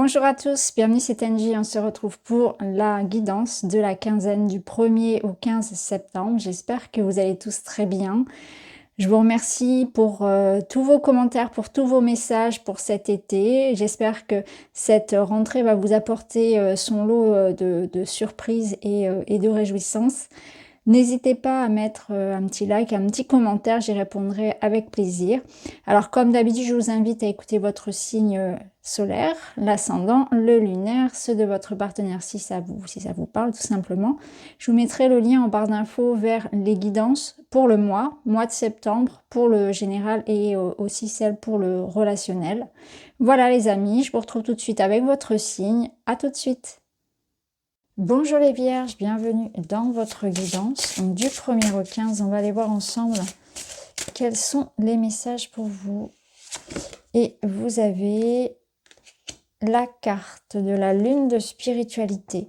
Bonjour à tous, bienvenue, c'est Angie. On se retrouve pour la guidance de la quinzaine du 1er au 15 septembre. J'espère que vous allez tous très bien. Je vous remercie pour tous vos commentaires, pour tous vos messages pour cet été. J'espère que cette rentrée va vous apporter son lot de surprises et de réjouissances. N'hésitez pas à mettre un petit like, un petit commentaire, j'y répondrai avec plaisir. Alors comme d'habitude, je vous invite à écouter votre signe solaire, l'ascendant, le lunaire, ceux de votre partenaire si ça vous parle tout simplement. Je vous mettrai le lien en barre d'infos vers les guidances pour le mois de septembre, pour le général et aussi celle pour le relationnel. Voilà les amis, je vous retrouve tout de suite avec votre signe. À tout de suite. Bonjour les vierges, bienvenue dans votre guidance. Donc, du 1er au 15, on va aller voir ensemble quels sont les messages pour vous. Et vous avez la carte de la lune de spiritualité.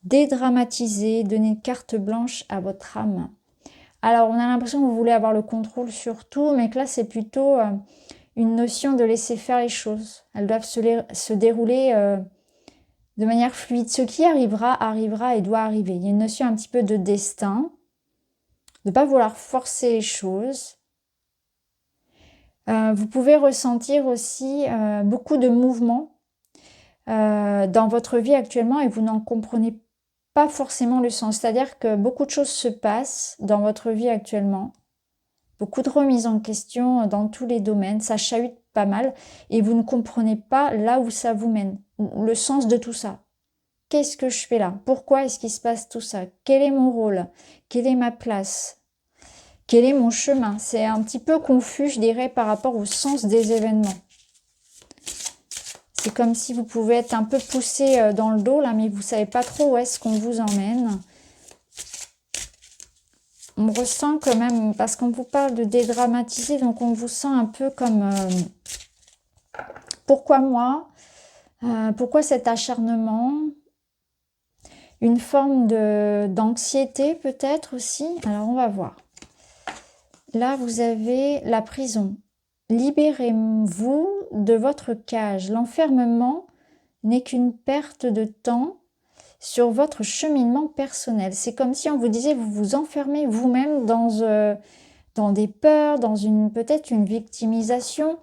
Dédramatiser, donner une carte blanche à votre âme. Alors, on a l'impression que vous voulez avoir le contrôle sur tout, mais que là, c'est plutôt une notion de laisser faire les choses. Elles doivent se dérouler de manière fluide. Ce qui arrivera, arrivera et doit arriver. Il y a une notion un petit peu de destin, de ne pas vouloir forcer les choses. Vous pouvez ressentir aussi beaucoup de mouvements dans votre vie actuellement et vous n'en comprenez pas forcément le sens. C'est-à-dire que beaucoup de choses se passent dans votre vie actuellement. Beaucoup de remises en question dans tous les domaines. Ça chahute pas mal et vous ne comprenez pas là où ça vous mène. Le sens de tout ça. Qu'est-ce que je fais là? Pourquoi est-ce qu'il se passe tout ça? Quel est mon rôle? Quelle est ma place? Quel est mon chemin? C'est un petit peu confus, je dirais, par rapport au sens des événements. C'est comme si vous pouvez être un peu poussé dans le dos, là, mais vous ne savez pas trop où est-ce qu'on vous emmène. On me ressent quand même, parce qu'on vous parle de dédramatiser, donc on vous sent un peu comme... pourquoi moi? Pourquoi cet acharnement? Une forme d'anxiété peut-être aussi. Alors on va voir. Là vous avez la prison. Libérez-vous de votre cage. L'enfermement n'est qu'une perte de temps sur votre cheminement personnel. C'est comme si on vous disait vous vous enfermez vous-même dans des peurs, dans peut-être une victimisation.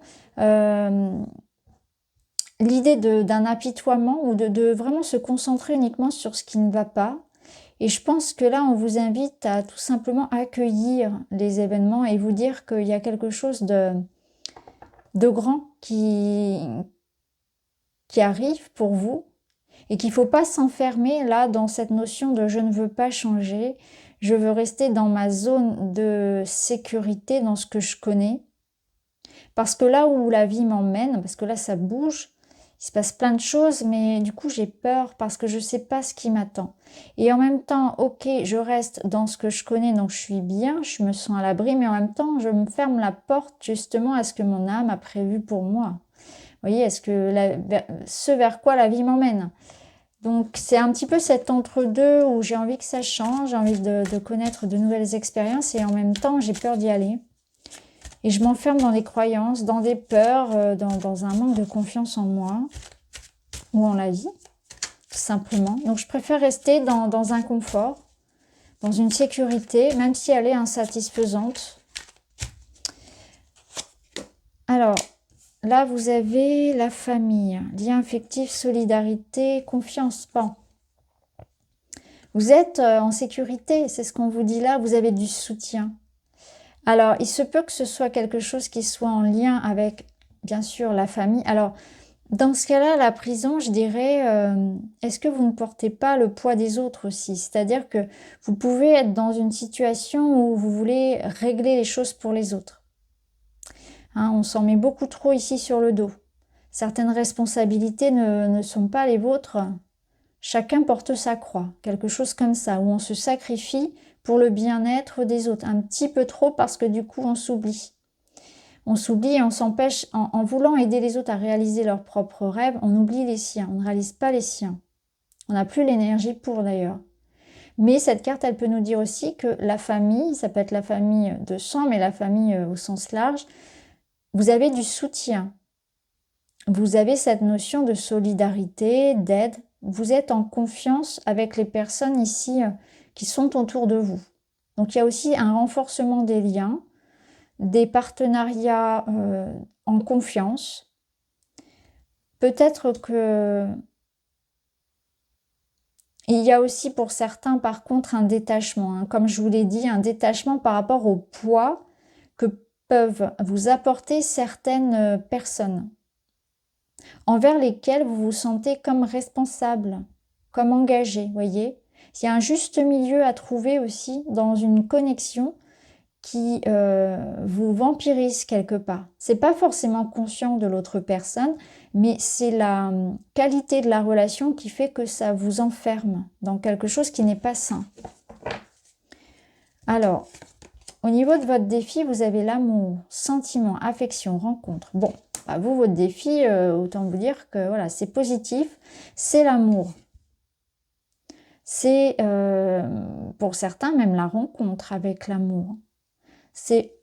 L'idée d'un apitoiement ou de vraiment se concentrer uniquement sur ce qui ne va pas. Et je pense que là, on vous invite à tout simplement accueillir les événements et vous dire qu'il y a quelque chose de grand qui arrive pour vous et qu'il ne faut pas s'enfermer là dans cette notion de je ne veux pas changer, je veux rester dans ma zone de sécurité, dans ce que je connais. Parce que là où la vie m'emmène, parce que là ça bouge, il se passe plein de choses, mais du coup j'ai peur parce que je ne sais pas ce qui m'attend. Et en même temps, ok, je reste dans ce que je connais, donc je suis bien, je me sens à l'abri, mais en même temps, je me ferme la porte justement à ce que mon âme a prévu pour moi. Vous voyez, est-ce que ce vers quoi la vie m'emmène? Donc c'est un petit peu cet entre-deux où j'ai envie que ça change, j'ai envie de connaître de nouvelles expériences et en même temps j'ai peur d'y aller. Et je m'enferme dans des croyances, dans des peurs, dans un manque de confiance en moi ou en la vie, tout simplement. Donc je préfère rester dans un confort, dans une sécurité, même si elle est insatisfaisante. Alors, là vous avez la famille, lien affectif, solidarité, confiance, pan. Vous êtes en sécurité, c'est ce qu'on vous dit là, vous avez du soutien. Alors, il se peut que ce soit quelque chose qui soit en lien avec, bien sûr, la famille. Alors, dans ce cas-là, la prison, je dirais, est-ce que vous ne portez pas le poids des autres aussi? C'est-à-dire que vous pouvez être dans une situation où vous voulez régler les choses pour les autres. Hein, on s'en met beaucoup trop ici sur le dos. Certaines responsabilités ne sont pas les vôtres. Chacun porte sa croix, quelque chose comme ça, où on se sacrifie pour le bien-être des autres, un petit peu trop parce que du coup on s'oublie. On s'oublie et on s'empêche, en voulant aider les autres à réaliser leurs propres rêves, on oublie les siens, on ne réalise pas les siens. On n'a plus l'énergie pour d'ailleurs. Mais cette carte, elle peut nous dire aussi que la famille, ça peut être la famille de sang, mais la famille au sens large, vous avez du soutien. vous avez cette notion de solidarité, d'aide. Vous êtes en confiance avec les personnes ici qui sont autour de vous. Donc il y a aussi un renforcement des liens, des partenariats en confiance. Peut-être que il y a aussi pour certains par contre un détachement, hein. Comme je vous l'ai dit, un détachement par rapport au poids que peuvent vous apporter certaines personnes, envers lesquelles vous vous sentez comme responsable, comme engagé, voyez. Il y a un juste milieu à trouver aussi dans une connexion qui vous vampirise quelque part. C'est pas forcément conscient de l'autre personne, mais c'est la qualité de la relation qui fait que ça vous enferme dans quelque chose qui n'est pas sain. Alors, au niveau de votre défi, vous avez l'amour, sentiment, affection, rencontre. Bon, bah vous, votre défi, autant vous dire que voilà, c'est positif, c'est l'amour. C'est pour certains même la rencontre avec l'amour. C'est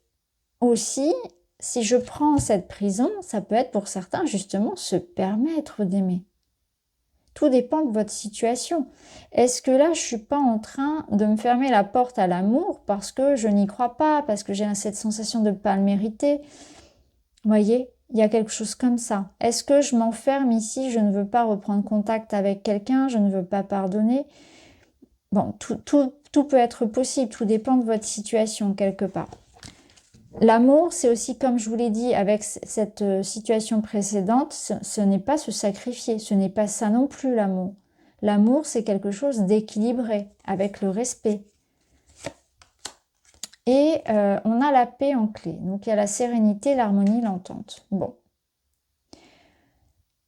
aussi, si je prends cette prison, ça peut être pour certains justement se permettre d'aimer. Tout dépend de votre situation. Est-ce que là, je ne suis pas en train de me fermer la porte à l'amour parce que je n'y crois pas, parce que j'ai cette sensation de ne pas le mériter? Vous voyez, il y a quelque chose comme ça. Est-ce que je m'enferme ici, je ne veux pas reprendre contact avec quelqu'un, je ne veux pas pardonner? Bon, tout peut être possible, tout dépend de votre situation quelque part. L'amour, c'est aussi, comme je vous l'ai dit avec cette situation précédente, ce n'est pas se sacrifier, ce n'est pas ça non plus l'amour. L'amour, c'est quelque chose d'équilibré, avec le respect. Et on a la paix en clé. Donc il y a la sérénité, l'harmonie, l'entente. Bon.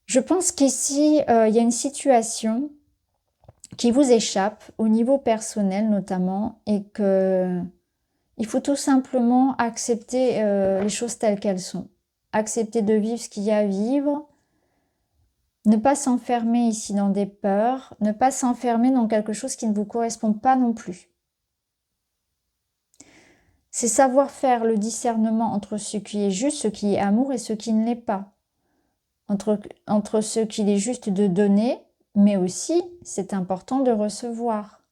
Je pense qu'ici, il y a une situation qui vous échappe, au niveau personnel notamment, et que... il faut tout simplement accepter les choses telles qu'elles sont. Accepter de vivre ce qu'il y a à vivre. Ne pas s'enfermer ici dans des peurs. Ne pas s'enfermer dans quelque chose qui ne vous correspond pas non plus. C'est savoir faire le discernement entre ce qui est juste, ce qui est amour et ce qui ne l'est pas. Entre ce qu'il est juste de donner, mais aussi c'est important de recevoir.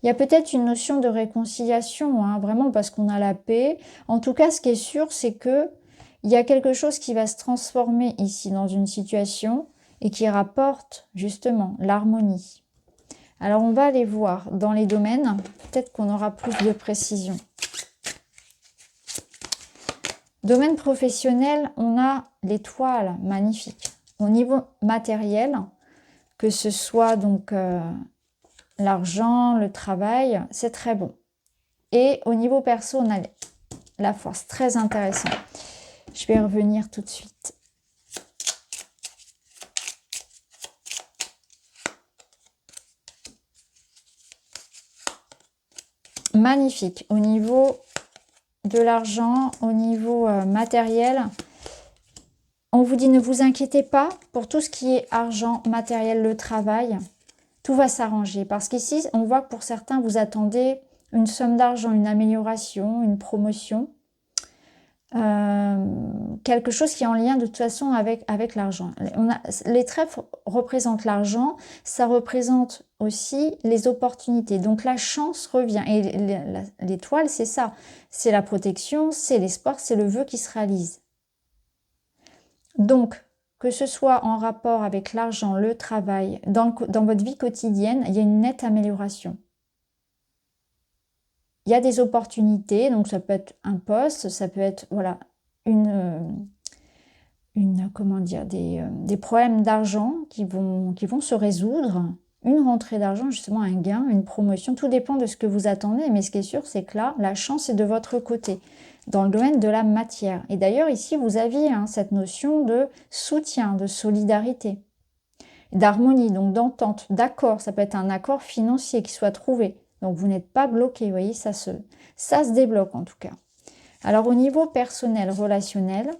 Il y a peut-être une notion de réconciliation, hein, vraiment parce qu'on a la paix. En tout cas, ce qui est sûr, c'est que il y a quelque chose qui va se transformer ici dans une situation et qui rapporte justement l'harmonie. Alors, on va aller voir dans les domaines. Peut-être qu'on aura plus de précision. Domaine professionnel, on a l'étoile, magnifique. Au niveau matériel, que ce soit donc... l'argent, le travail, c'est très bon. Et au niveau perso, on a la force, très intéressant. Je vais y revenir tout de suite. Magnifique. Au niveau de l'argent, au niveau matériel, on vous dit ne vous inquiétez pas pour tout ce qui est argent, matériel, le travail. Tout va s'arranger parce qu'ici, on voit que pour certains, vous attendez une somme d'argent, une amélioration, une promotion. Quelque chose qui est en lien de toute façon avec l'argent. Les trèfles représentent l'argent, ça représente aussi les opportunités. Donc la chance revient. Et l'étoile, c'est ça. C'est la protection, c'est l'espoir, c'est le vœu qui se réalise. Donc, que ce soit en rapport avec l'argent, le travail, dans votre vie quotidienne, il y a une nette amélioration. Il y a des opportunités, donc ça peut être un poste, ça peut être voilà, comment dire, des problèmes d'argent qui vont se résoudre, une rentrée d'argent, justement un gain, une promotion, tout dépend de ce que vous attendez, mais ce qui est sûr, c'est que là, la chance est de votre côté, dans le domaine de la matière. Et d'ailleurs, ici, vous aviez cette notion de soutien, de solidarité, d'harmonie, donc d'entente, d'accord, ça peut être un accord financier qui soit trouvé. Donc, vous n'êtes pas bloqué, vous voyez, ça se débloque en tout cas. Alors, au niveau personnel, relationnel,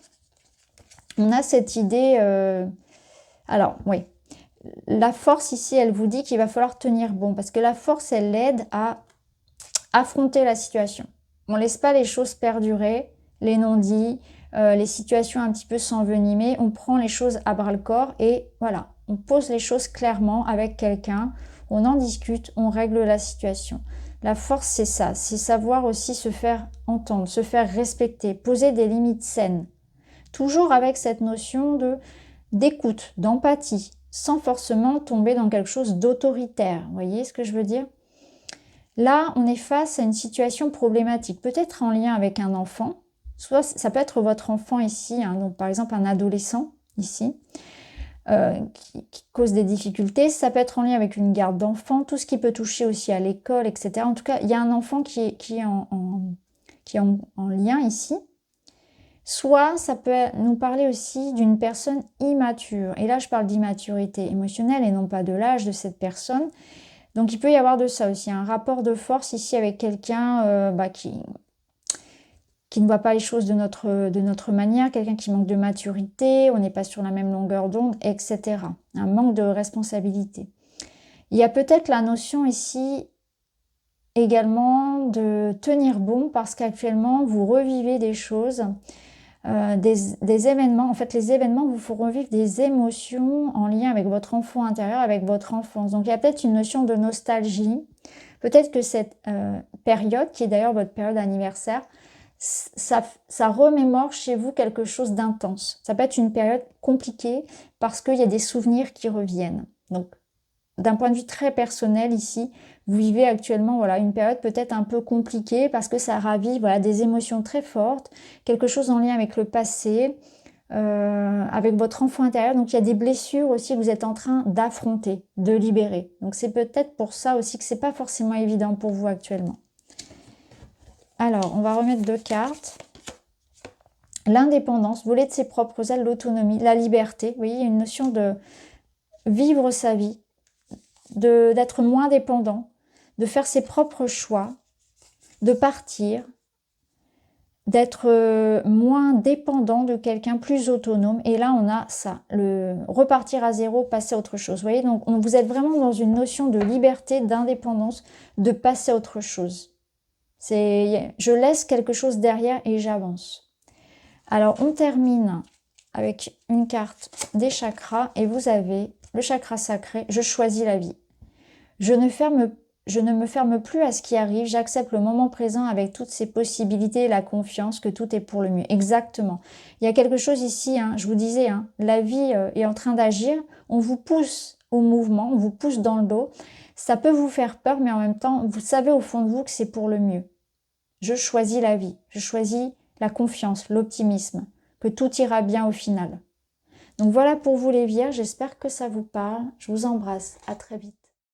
on a cette idée... alors, oui, la force ici, elle vous dit qu'il va falloir tenir bon, parce que la force, elle aide à affronter la situation. On ne laisse pas les choses perdurer, les non-dits, les situations un petit peu s'envenimer. On prend les choses à bras-le-corps et voilà, on pose les choses clairement avec quelqu'un, on en discute, on règle la situation. La force, c'est ça, c'est savoir aussi se faire entendre, se faire respecter, poser des limites saines. Toujours avec cette notion d'écoute, d'empathie, sans forcément tomber dans quelque chose d'autoritaire. Vous voyez ce que je veux dire? Là, on est face à une situation problématique, peut-être en lien avec un enfant, soit ça peut être votre enfant ici, hein, donc par exemple un adolescent ici, qui cause des difficultés, ça peut être en lien avec une garde d'enfant, tout ce qui peut toucher aussi à l'école, etc. En tout cas, il y a un enfant qui est en lien ici. Soit ça peut nous parler aussi d'une personne immature. Et là, je parle d'immaturité émotionnelle et non pas de l'âge de cette personne. Donc, il peut y avoir de ça aussi, un rapport de force ici avec quelqu'un qui ne voit pas les choses de notre manière, quelqu'un qui manque de maturité, on n'est pas sur la même longueur d'onde, etc. Un manque de responsabilité. Il y a peut-être la notion ici également de tenir bon parce qu'actuellement, vous revivez des choses, des événements. En fait, les événements vous font revivre des émotions en lien avec votre enfant intérieur, avec votre enfance. Donc, il y a peut-être une notion de nostalgie. Peut-être que cette période, qui est d'ailleurs votre période anniversaire, ça remémore chez vous quelque chose d'intense. Ça peut être une période compliquée parce qu'il y a des souvenirs qui reviennent. Donc, d'un point de vue très personnel ici, vous vivez actuellement voilà, une période peut-être un peu compliquée parce que ça ravive voilà, des émotions très fortes, quelque chose en lien avec le passé, avec votre enfant intérieur. Donc il y a des blessures aussi que vous êtes en train d'affronter, de libérer. Donc c'est peut-être pour ça aussi que c'est pas forcément évident pour vous actuellement. Alors, on va remettre 2 cartes. L'indépendance, voler de ses propres ailes, l'autonomie, la liberté. Vous voyez, il y a une notion de vivre sa vie, d'être moins dépendant, de faire ses propres choix, de partir, d'être moins dépendant de quelqu'un, plus autonome. Et là, on a ça, le repartir à zéro, passer à autre chose. Vous voyez, donc vous êtes vraiment dans une notion de liberté, d'indépendance, de passer à autre chose. Je laisse quelque chose derrière et j'avance. Alors, on termine avec une carte des chakras et vous avez le chakra sacré, je choisis la vie. Je ne me ferme plus à ce qui arrive, j'accepte le moment présent avec toutes ses possibilités et la confiance que tout est pour le mieux. Exactement. Il y a quelque chose ici, hein, je vous disais, hein, la vie est en train d'agir, on vous pousse au mouvement, on vous pousse dans le dos. Ça peut vous faire peur, mais en même temps, vous savez au fond de vous que c'est pour le mieux. Je choisis la vie, je choisis la confiance, l'optimisme, que tout ira bien au final. Donc voilà pour vous les Vierges, j'espère que ça vous parle. Je vous embrasse, à très vite.